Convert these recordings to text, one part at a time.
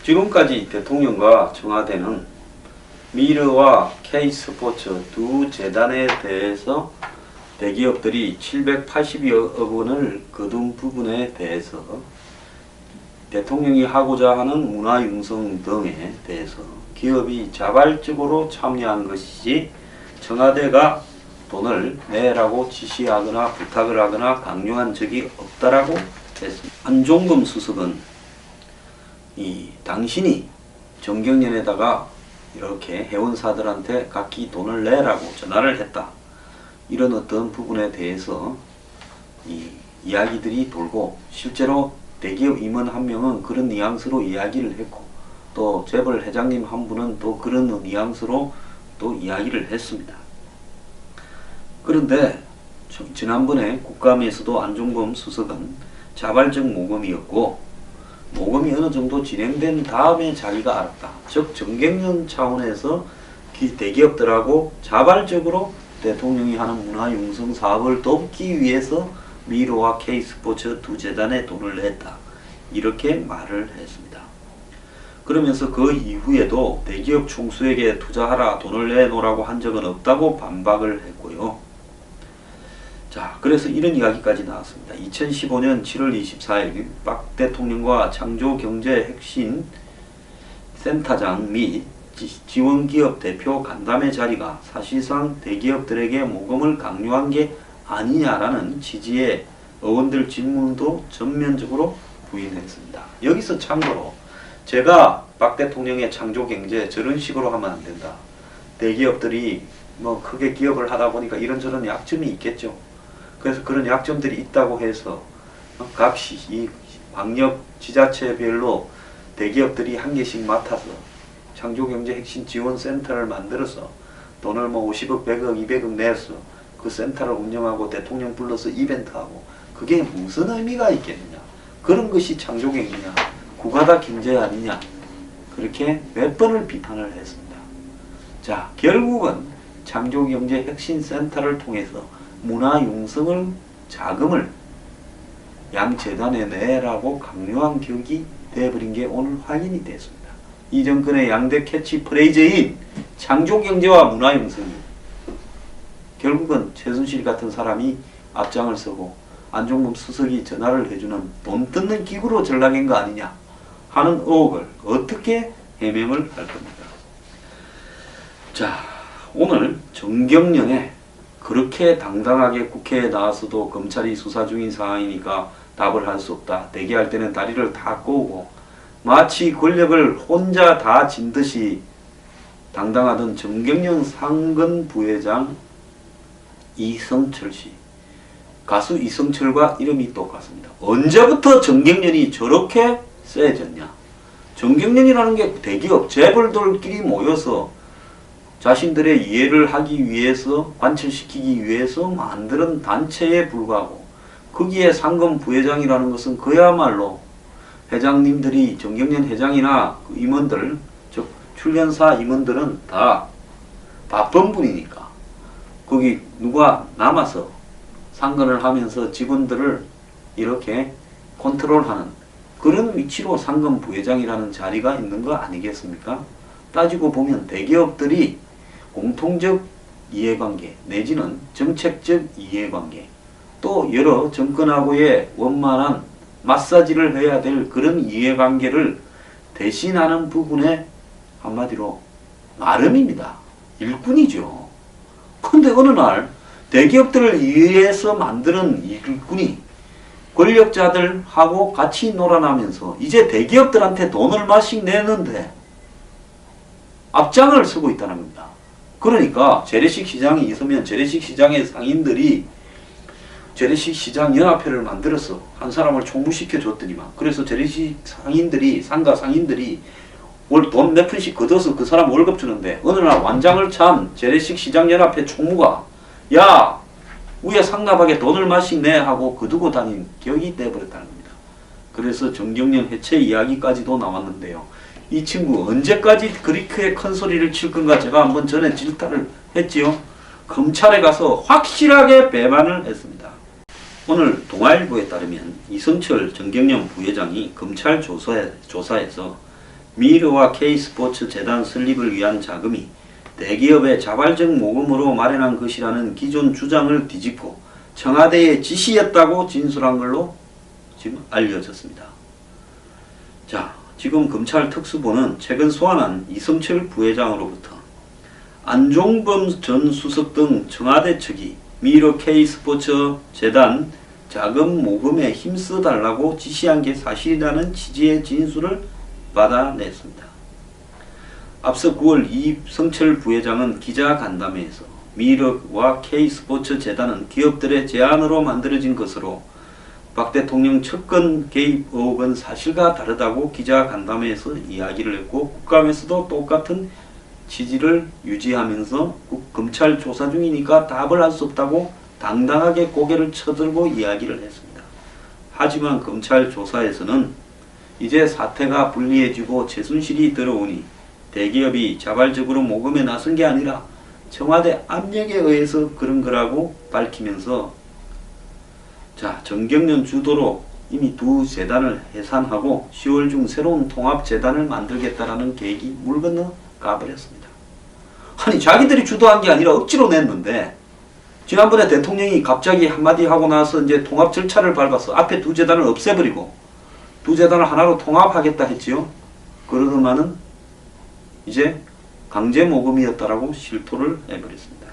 지금까지 대통령과 청와대는 미르와 K스포츠 두 재단에 대해서 대기업들이 780여 억 원을 거둔 부분에 대해서 대통령이 하고자 하는 문화융성 등에 대해서 기업이 자발적으로 참여한 것이지 청와대가 돈을 내라고 지시하거나 부탁을 하거나 강요한 적이 없다라고 했습니다. 안종범 수석은 당신이 정경련에다가 이렇게 회원사들한테 각기 돈을 내라고 전화를 했다. 이런 어떤 부분에 대해서 이야기들이 돌고 실제로 대기업 임원 한 명은 그런 뉘앙스로 이야기를 했고 또 재벌 회장님 한 분은 또 그런 뉘앙스로 또 이야기를 했습니다. 그런데 지난번에 국감에서도 안종범 수석은 자발적 모금이었고 모금이 어느 정도 진행된 다음에 자기가 알았다. 즉 정경련 차원에서 대기업들하고 자발적으로 대통령이 하는 문화융성 사업을 돕기 위해서 미르와 K스포츠 두 재단에 돈을 냈다. 이렇게 말을 했습니다. 그러면서 그 이후에도 대기업 총수에게 투자하라 돈을 내놓으라고 한 적은 없다고 반박을 했고요. 자, 그래서 이런 이야기까지 나왔습니다. 2015년 7월 24일 박 대통령과 창조경제혁신 센터장 및 지원기업 대표 간담회 자리가 사실상 대기업들에게 모금을 강요한 게 아니냐라는 취지의 의원들 질문도 전면적으로 부인했습니다. 여기서 참고로 제가 박 대통령의 창조경제 저런 식으로 하면 안 된다. 대기업들이 뭐 크게 기업을 하다 보니까 이런저런 약점이 있겠죠. 그래서 그런 약점들이 있다고 해서 각 이 광역 지자체별로 대기업들이 한 개씩 맡아서 창조경제혁신지원센터를 만들어서 돈을 뭐 50억, 100억, 200억 내서 그 센터를 운영하고 대통령 불러서 이벤트하고 그게 무슨 의미가 있겠느냐. 그런 것이 창조경제냐. 구가다 경제 아니냐. 그렇게 몇 번을 비판을 했습니다. 자, 결국은 창조경제혁신센터를 통해서 문화융성을 자금을 양 재단에 내라고 강요한 격이 되어버린 게 오늘 확인이 됐습니다. 이 정권의 양대 캐치프레이즈인 창조경제와 문화융성이 결국은 최순실 같은 사람이 앞장을 서고 안종범 수석이 전화를 해주는 돈 뜯는 기구로 전락한 거 아니냐 하는 의혹을 어떻게 해명을 할 겁니까? 자, 오늘 정경련에 그렇게 당당하게 국회에 나와서도 검찰이 수사 중인 상황이니까 답을 할 수 없다. 대기할 때는 다리를 다 꼬우고 마치 권력을 혼자 다 진 듯이 당당하던 정경련 상근 부회장 이성철 씨. 가수 이성철과 이름이 똑같습니다. 언제부터 정경련이 저렇게 세졌냐. 정경련이라는 게 대기업 재벌들끼리 모여서 자신들의 이해를 하기 위해서 관철시키기 위해서 만드는 단체에 불과하고 거기에 상금 부회장이라는 것은 그야말로 회장님들이 정경련 회장이나 그 임원들 즉 출연사 임원들은 다 바쁜 분이니까 거기 누가 남아서 상근을 하면서 직원들을 이렇게 컨트롤하는 그런 위치로 상금 부회장이라는 자리가 있는 거 아니겠습니까? 따지고 보면 대기업들이 공통적 이해관계 내지는 정책적 이해관계 또 여러 정권하고의 원만한 마사지를 해야 될 그런 이해관계를 대신하는 부분에 한마디로 나름입니다. 일꾼이죠. 근데 어느 날 대기업들을 위해서 만드는 일꾼이 권력자들하고 같이 놀아나면서 이제 대기업들한테 돈 얼마씩 내는데 앞장을 서고 있다는 겁니다. 그러니까 재래식 시장이 있으면 재래식 시장의 상인들이 재래식 시장 연합회를 만들어서 한 사람을 총무시켜 줬더니만 그래서 재래식 상인들이 상가 상인들이 돈 몇 푼씩 걷어서 그 사람 월급 주는데 어느 날 완장을 찬 재래식 시장 연합회 총무가 야 위에 상납하게 돈 얼마씩 내 하고 거두고 다닌 격이 돼버렸다는 겁니다. 그래서 정경련 해체 이야기까지도 나왔는데요. 이 친구 언제까지 그렇게 큰 소리를 칠 건가 제가 한번 전에 질타를 했지요. 검찰에 가서 확실하게 배반을 했습니다. 오늘 동아일보에 따르면 이성철 정경련 부회장이 검찰 조사에서 미르와 K스포츠 재단 설립을 위한 자금이 대기업의 자발적 모금으로 마련한 것이라는 기존 주장을 뒤집고 청와대의 지시였다고 진술한 걸로 지금 알려졌습니다. 자, 지금 검찰 특수부는 최근 소환한 이성철 부회장으로부터 안종범 전 수석 등 청와대 측이 미르 K스포츠 재단 자금 모금에 힘써달라고 지시한 게 사실이라는 취지의 진술을 받아냈습니다. 앞서 9월 이성철 부회장은 기자간담회에서 미르와 K스포츠 재단은 기업들의 제안으로 만들어진 것으로 박 대통령 측근 개입 의혹은 사실과 다르다고 기자간담회에서 이야기를 했고 국감에서도 똑같은 취지를 유지하면서 검찰 조사 중이니까 답을 할 수 없다고 당당하게 고개를 쳐들고 이야기를 했습니다. 하지만 검찰 조사에서는 이제 사태가 불리해지고 최순실이 들어오니 대기업이 자발적으로 모금에 나선 게 아니라 청와대 압력에 의해서 그런 거라고 밝히면서 자, 정경련 주도로 이미 두 재단을 해산하고 10월 중 새로운 통합재단을 만들겠다라는 계획이 물 건너 가버렸습니다. 아니 자기들이 주도한 게 아니라 억지로 냈는데 지난번에 대통령이 갑자기 한마디 하고 나서 이제 통합 절차를 밟아서 앞에 두 재단을 없애버리고 두 재단을 하나로 통합하겠다 했지요. 그러더만은 이제 강제 모금이었다라고 실토를 해버렸습니다.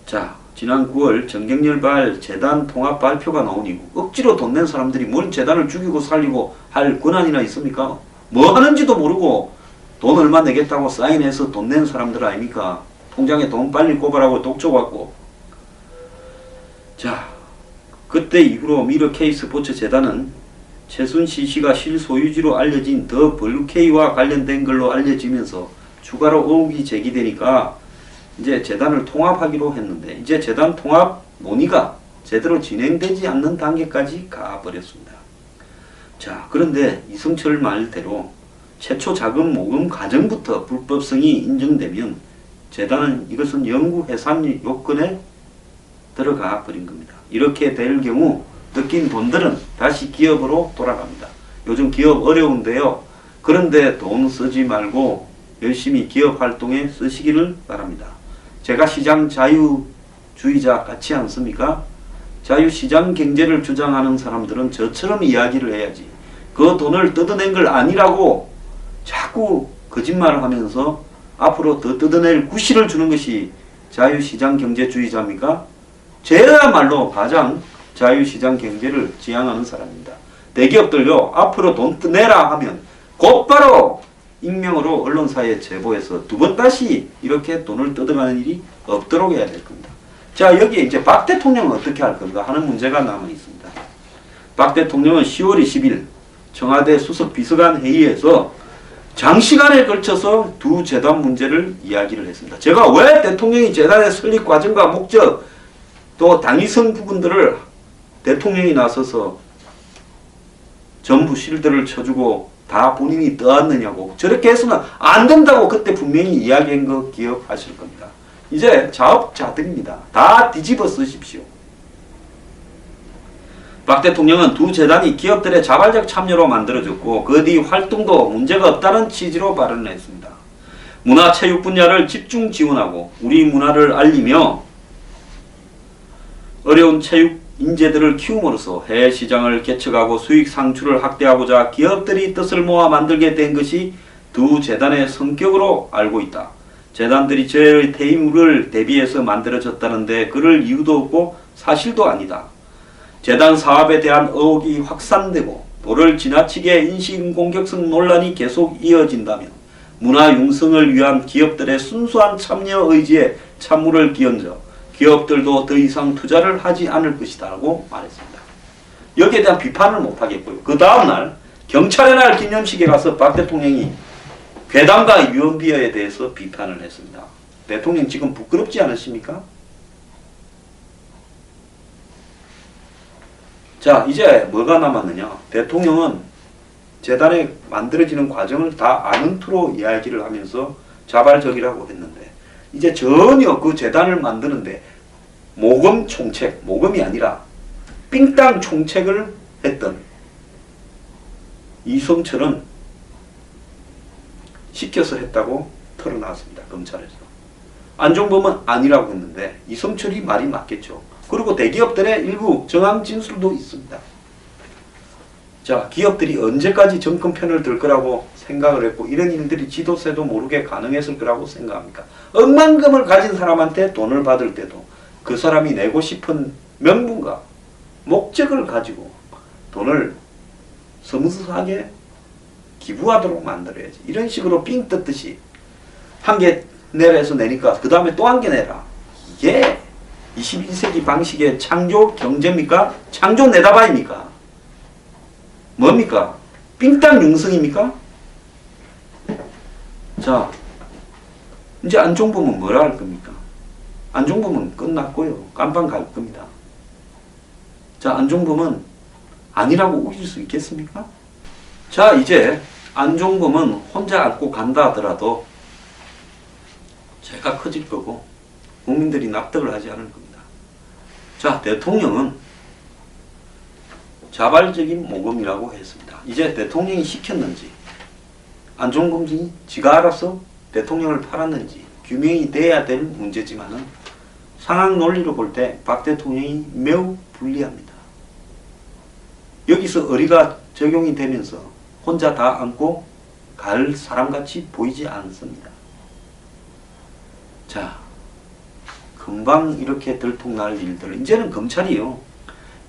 자, 지난 9월 정경련발 재단 통합 발표가 나오니 억지로 돈 낸 사람들이 뭘 재단을 죽이고 살리고 할 권한이나 있습니까? 뭐 하는지도 모르고 돈 얼마 내겠다고 사인해서 돈 낸 사람들 아닙니까? 통장에 돈 빨리 꼽으라고 독조 받고. 자, 그때 이후로 미르 K스포츠 재단은 최순실 씨가 실소유주로 알려진 더 블루K와 관련된 걸로 알려지면서 추가로 의혹이 제기되니까 이제 재단을 통합하기로 했는데 이제 재단 통합 논의가 제대로 진행되지 않는 단계까지 가버렸습니다. 자, 그런데 이성철 말대로 최초 자금 모금 과정부터 불법성이 인정되면 재단은 이것은 영구 해산 요건에 들어가 버린 겁니다. 이렇게 될 경우 뜯긴 돈들은 다시 기업으로 돌아갑니다. 요즘 기업 어려운데요. 그런데 돈 쓰지 말고 열심히 기업 활동에 쓰시기를 바랍니다. 제가 시장 자유주의자 같지 않습니까? 자유시장 경제를 주장하는 사람들은 저처럼 이야기를 해야지. 그 돈을 뜯어낸 걸 아니라고 자꾸 거짓말을 하면서 앞으로 더 뜯어낼 구실을 주는 것이 자유시장 경제주의자입니까? 저야말로 가장 자유시장 경제를 지향하는 사람입니다. 대기업들요, 앞으로 돈 내라 하면 곧바로 익명으로 언론사에 제보해서 두 번 다시 이렇게 돈을 뜯어가는 일이 없도록 해야 될 겁니다. 자, 여기에 이제 박 대통령은 어떻게 할 건가 하는 문제가 남아 있습니다. 박 대통령은 10월 20일 청와대 수석 비서관 회의에서 장시간에 걸쳐서 두 재단 문제를 이야기를 했습니다. 제가 왜 대통령이 재단의 설립 과정과 목적 또 당위성 부분들을 대통령이 나서서 전부 실드를 쳐주고 다 본인이 떠안느냐고 저렇게 해서는 안 된다고 그때 분명히 이야기한 거 기억하실 겁니다. 이제 자업자득입니다. 다 뒤집어 쓰십시오. 박 대통령은 두 재단이 기업들의 자발적 참여로 만들어졌고 그 뒤 활동도 문제가 없다는 취지로 발언을 했습니다. 문화체육 분야를 집중 지원하고 우리 문화를 알리며 어려운 체육 인재들을 키움으로써 해외 시장을 개척하고 수익 상출을 확대하고자 기업들이 뜻을 모아 만들게 된 것이 두 재단의 성격으로 알고 있다. 재단들이 저의 퇴임을 대비해서 만들어졌다는데 그럴 이유도 없고 사실도 아니다. 재단 사업에 대한 의혹이 확산되고 도를 지나치게 인신공격성 논란이 계속 이어진다면 문화 융성을 위한 기업들의 순수한 참여 의지에 찬물을 끼얹어 기업들도 더 이상 투자를 하지 않을 것이다 라고 말했습니다. 여기에 대한 비판을 못하겠고요. 그 다음날 경찰의 날 기념식에 가서 박 대통령이 괴담과 유언비어에 대해서 비판을 했습니다. 대통령 지금 부끄럽지 않으십니까? 자, 이제 뭐가 남았느냐. 대통령은 재단에 만들어지는 과정을 다 아는 투로 이야기를 하면서 자발적이라고 했는데 이제 전혀 그 재단을 만드는데 모금 총책, 모금이 아니라 삥땅 총책을 했던 이성철은 시켜서 했다고 털어놨습니다. 검찰에서. 안종범은 아니라고 했는데 이성철이 말이 맞겠죠. 그리고 대기업들의 일부 정황 진술도 있습니다. 자, 기업들이 언제까지 정권 편을 들 거라고 생각을 했고 이런 일들이 지도세도 모르게 가능했을 거라고 생각합니까? 억만금을 가진 사람한테 돈을 받을 때도 그 사람이 내고 싶은 명분과 목적을 가지고 돈을 스무스하게 기부하도록 만들어야지. 이런 식으로 삥 뜯듯이 한 개 내려서 내니까 그 다음에 또 한 개 내라. 이게 21세기 방식의 창조 경제입니까? 창조 내다봐입니까? 뭡니까? 삥땅 융성입니까? 자, 이제 안종범은 뭐라 할 겁니까? 안종범은 끝났고요. 깜빵 갈 겁니다. 자, 안종범은 아니라고 우길 수 있겠습니까? 자, 이제 안종범은 혼자 안고 간다 하더라도 죄가 커질 거고 국민들이 납득을 하지 않을 겁니다. 자, 대통령은 자발적인 모금이라고 했습니다. 이제 대통령이 시켰는지 안종범이 지가 알아서 대통령을 팔았는지 규명이 돼야 될 문제지만은 상황 논리로 볼 때 박 대통령이 매우 불리합니다. 여기서 의리가 적용이 되면서 혼자 다 안고 갈 사람같이 보이지 않습니다. 자, 금방 이렇게 들통날 일들, 이제는 검찰이요,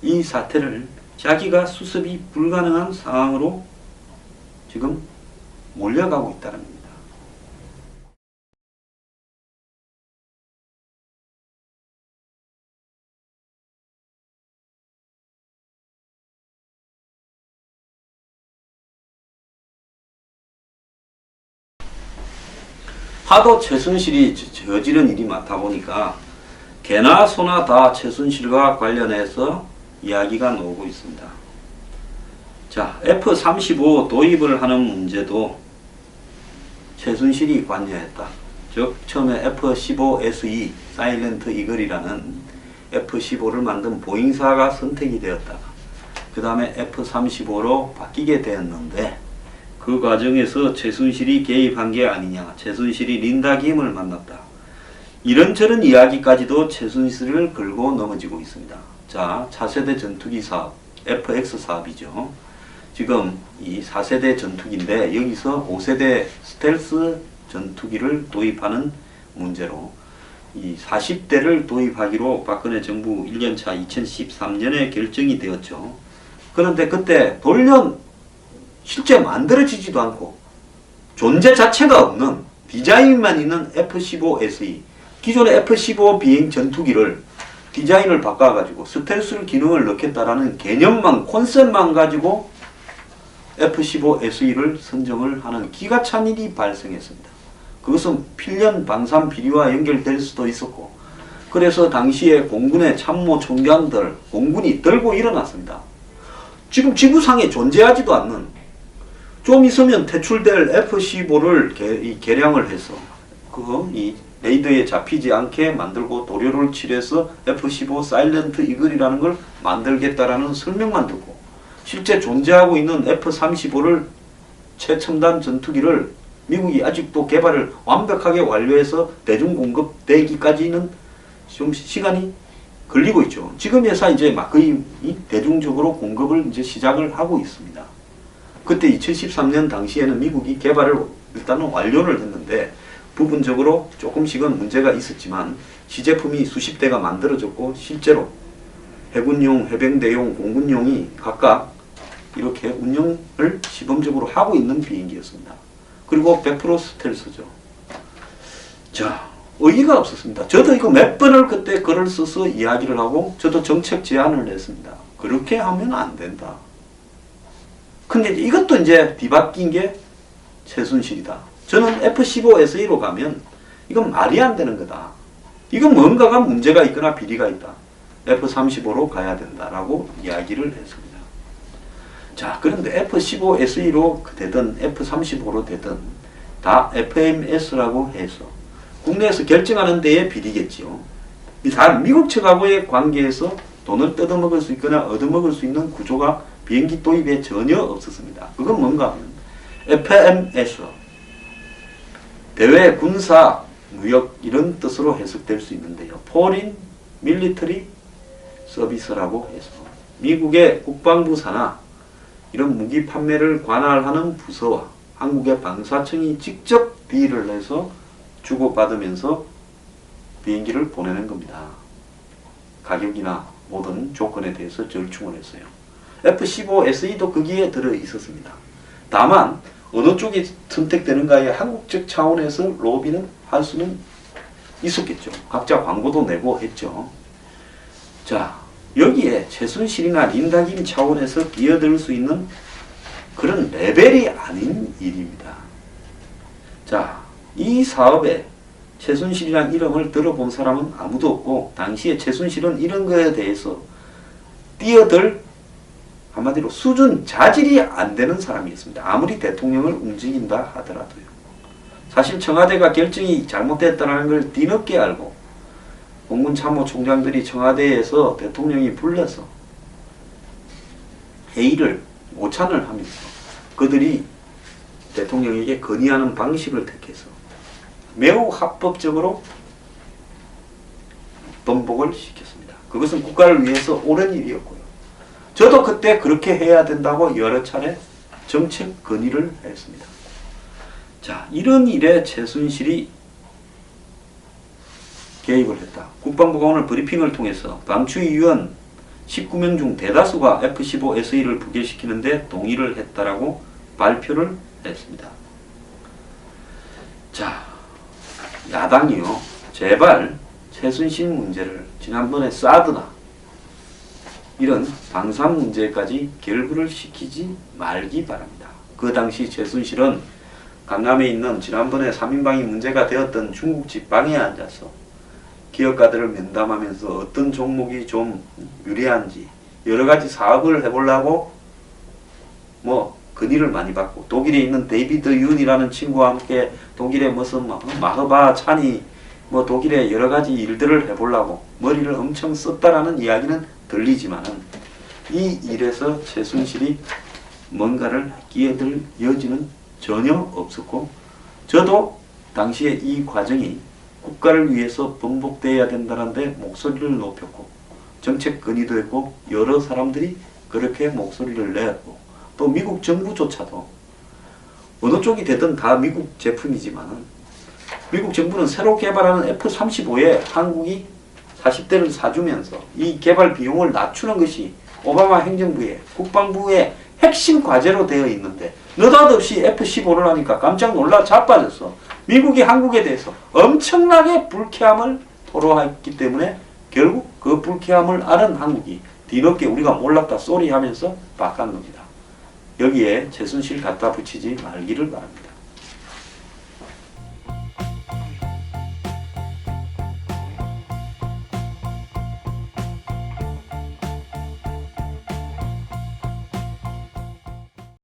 이 사태를 자기가 수습이 불가능한 상황으로 지금 몰려가고 있다는 겁니다. 하도 최순실이 저지른 일이 많다 보니까 개나 소나 다 최순실과 관련해서 이야기가 나오고 있습니다. 자, F-35 도입을 하는 문제도 최순실이 관여했다. 즉 처음에 F-15SE 사일런트 이글이라는 F-15를 만든 보잉사가 선택이 되었다가 그 다음에 F-35로 바뀌게 되었는데 그 과정에서 최순실이 개입한 게 아니냐, 최순실이 린다 김을 만났다, 이런저런 이야기까지도 최순실을 걸고 넘어지고 있습니다. 자, 차세대 전투기 사업, FX 사업이죠. 지금 이 4세대 전투기인데 여기서 5세대 스텔스 전투기를 도입하는 문제로 이 40대를 도입하기로 박근혜 정부 1년차 2013년에 결정이 되었죠. 그런데 그때 돌려 실제 만들어지지도 않고 존재 자체가 없는 디자인만 있는 F-15SE, 기존의 F-15 비행 전투기를 디자인을 바꿔가지고 스텔스 기능을 넣겠다라는 개념만, 콘셉트만 가지고 F-15SE를 선정을 하는 기가 찬 일이 발생했습니다. 그것은 필연 방산 비리와 연결될 수도 있었고, 그래서 당시에 공군의 참모 총장들, 공군이 들고 일어났습니다. 지금 지구상에 존재하지도 않는, 좀 있으면 퇴출될 F-15를 개량을 해서 이 레이더에 잡히지 않게 만들고 도료를 칠해서 F-15 사일런트 이글이라는 걸 만들겠다라는 설명만 듣고 실제 존재하고 있는 F-35를 최첨단 전투기를 미국이 아직도 개발을 완벽하게 완료해서 대중 공급되기까지는 좀 시간이 걸리고 있죠. 지금에서 이제 막 거의 대중적으로 공급을 이제 시작을 하고 있습니다. 그때 2013년 당시에는 미국이 개발을 일단은 완료를 했는데 부분적으로 조금씩은 문제가 있었지만 시제품이 수십 대가 만들어졌고 실제로 해군용, 해병대용, 공군용이 각각 이렇게 운영을 시범적으로 하고 있는 비행기였습니다. 그리고 100% 스텔스죠. 자, 의의가 없었습니다. 저도 이거 몇 번을 그때 글을 써서 이야기를 하고 저도 정책 제안을 했습니다. 그렇게 하면 안 된다. 근데 이것도 이제 뒤바뀐 게 최순실이다. 저는 F-15SE로 가면 이건 말이 안 되는 거다. 이건 뭔가가 문제가 있거나 비리가 있다. F-35로 가야 된다라고 이야기를 했습니다. 자, 그런데 F-15SE로 되든 F-35로 되든 다 FMS라고 해서 국내에서 결정하는 데에 비리겠지요. 다 미국 측하고의 관계에서 돈을 뜯어먹을 수 있거나 얻어먹을 수 있는 구조가 비행기 도입에 전혀 없었습니다. 그건 뭔가 하면 FMS 대외 군사 무역 이런 뜻으로 해석될 수 있는데요. Foreign Military Service라고 해서 미국의 국방부 산하 이런 무기 판매를 관할하는 부서와 한국의 방사청이 직접 딜을 해서 주고받으면서 비행기를 보내는 겁니다. 가격이나 모든 조건에 대해서 절충을 했어요. F-15SE도 거기에 들어 있었습니다. 다만 어느 쪽이 선택되는가에 한국적 차원에서 로비는 할 수는 있었겠죠. 각자 광고도 내고 했죠. 자, 여기에 최순실이나 린다김 차원에서 끼어들 수 있는 그런 레벨이 아닌 일입니다. 자, 이 사업에 최순실이라는 이름을 들어본 사람은 아무도 없고 당시에 최순실은 이런 거에 대해서 뛰어들 한마디로 수준 자질이 안 되는 사람이었습니다. 아무리 대통령을 움직인다 하더라도요. 사실 청와대가 결정이 잘못됐다는 걸 뒤늦게 알고 공군참모총장들이 청와대에서 대통령이 불러서 회의를 오찬을 하면서 그들이 대통령에게 건의하는 방식을 택해서 매우 합법적으로 번복을 시켰습니다. 그것은 국가를 위해서 옳은 일이었고요. 저도 그때 그렇게 해야 된다고 여러 차례 정책 건의를 했습니다. 자, 이런 일에 최순실이 개입을 했다. 국방부가 오늘 브리핑을 통해서 방추위원 19명 중 대다수가 F-15SE를 부결시키는데 동의를 했다라고 발표를 했습니다. 자, 야당이요. 제발 최순실 문제를 지난번에 사드나 이런 방산 문제까지 결부를 시키지 말기 바랍니다. 그 당시 최순실은 강남에 있는 지난번에 3인방이 문제가 되었던 중국집 방에 앉아서 기업가들을 면담하면서 어떤 종목이 좀 유리한지 여러 가지 사업을 해보려고 건의를 많이 받고 독일에 있는 데이비드 윤이라는 친구와 함께 독일의 무슨 마흐바 찬이 독일의 여러 가지 일들을 해보려고 머리를 엄청 썼다라는 이야기는 들리지만은 이 일에서 최순실이 뭔가를 끼어들 여지는 전혀 없었고 저도 당시에 이 과정이 국가를 위해서 번복돼야 된다는데 목소리를 높였고 정책 건의도 했고 여러 사람들이 그렇게 목소리를 내었고 또 미국 정부조차도 어느 쪽이 되든 다 미국 제품이지만 미국 정부는 새로 개발하는 F-35에 한국이 40대를 사주면서 이 개발 비용을 낮추는 것이 오바마 행정부의 국방부의 핵심 과제로 되어 있는데 느닷없이 F-15를 하니까 깜짝 놀라 자빠졌어. 미국이 한국에 대해서 엄청나게 불쾌함을 토로했기 때문에 결국 그 불쾌함을 아는 한국이 뒤늦게 우리가 몰랐다 쏘리 하면서 바꾼 겁니다. 여기에 최순실 갖다 붙이지 말기를 바랍니다.